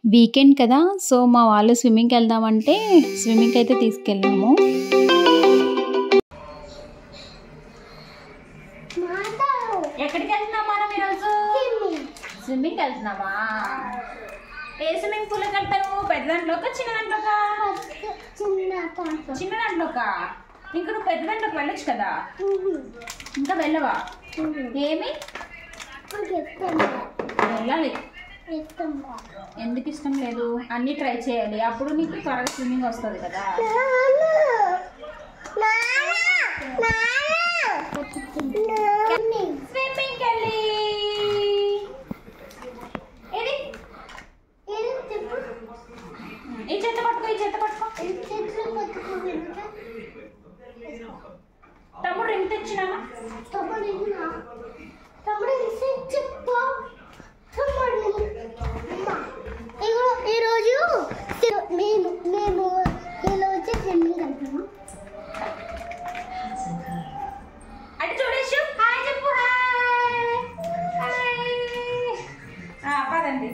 Weekend కదా, so మా వాళ్ళు స్విమ్మింగ్కి వెళ్దామంటే స్విమ్మింగ్కి అయితే తీసుకెళ్ళాము. ఎక్కడికి వెళ్తున్నాం మనం ఈరోజు? స్విమ్మింగ్కి వెళ్తున్నామా? ఏ స్విమ్మింగ్ పూల్కి వెళ్తారు? పెద్ద దాంట్లోకా చిన్న దాంట్లోకా? చిన్న దాంట్లోకా? ఇంకా నువ్వు పెద్ద దాంట్లోకి వెళ్ళొచ్చు కదా, ఇంకా వెళ్ళవా? ఏమి వెళ్ళాలి? ఎందుకు ఇష్టం లేదు? అన్నీ ట్రై చేయాలి, అప్పుడు నీకు త్వరగా స్విమ్మింగ్ వస్తుంది కదా. స్విమ్మింగ్కి వెళ్ళి ఈ చేత పట్టుకో, ఈ చేత పట్టుకో. తమ్ముడు రింగ్ తెచ్చినామా? ఈరోజు మేము ఈరోజు స్విమ్మింగ్ వెళ్తాము. అటు చూడేసి హాయ్ చెప్పు. పదండి.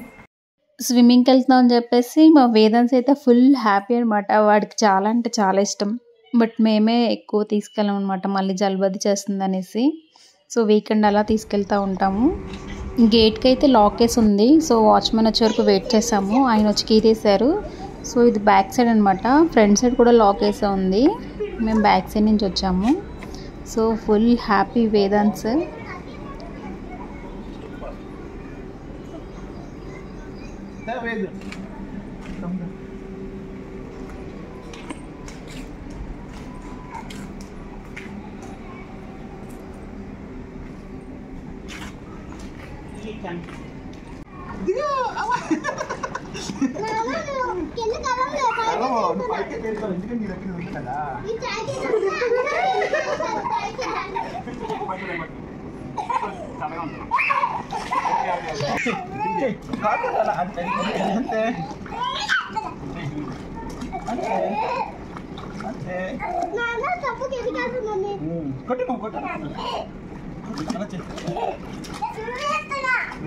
స్విమ్మింగ్కి వెళ్తున్నాం అని చెప్పేసి మా వేదాంశ్ అయితే ఫుల్ హ్యాపీ అనమాట. వాడికి చాలా అంటే చాలా ఇష్టం, బట్ మేమే ఎక్కువ తీసుకెళ్ళాం అనమాట, మళ్ళీ జలుబది చేస్తుంది అనేసి. సో వీకెండ్ అలా తీసుకెళ్తూ ఉంటాము. గేట్కి అయితే లాక్ వేసి ఉంది, సో వాచ్మెన్ వచ్చే వరకు వెయిట్ చేసాము. ఆయన వచ్చి కీ తీశారు. సో ఇది బ్యాక్ సైడ్ అనమాట, ఫ్రంట్ సైడ్ కూడా లాక్ వేసే ఉంది. మేము బ్యాక్ సైడ్ నుంచి వచ్చాము. So full happy Vedansh.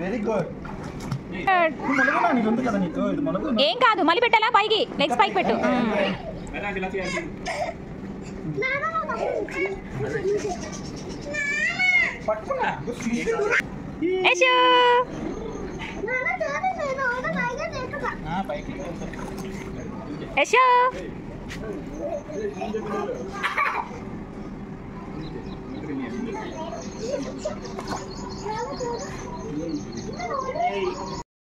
Very good. ఏం కాదు, మళ్ళీ పెట్టాలా పైకి, లెగ్స్ పైకి పెట్టు. యశో యశో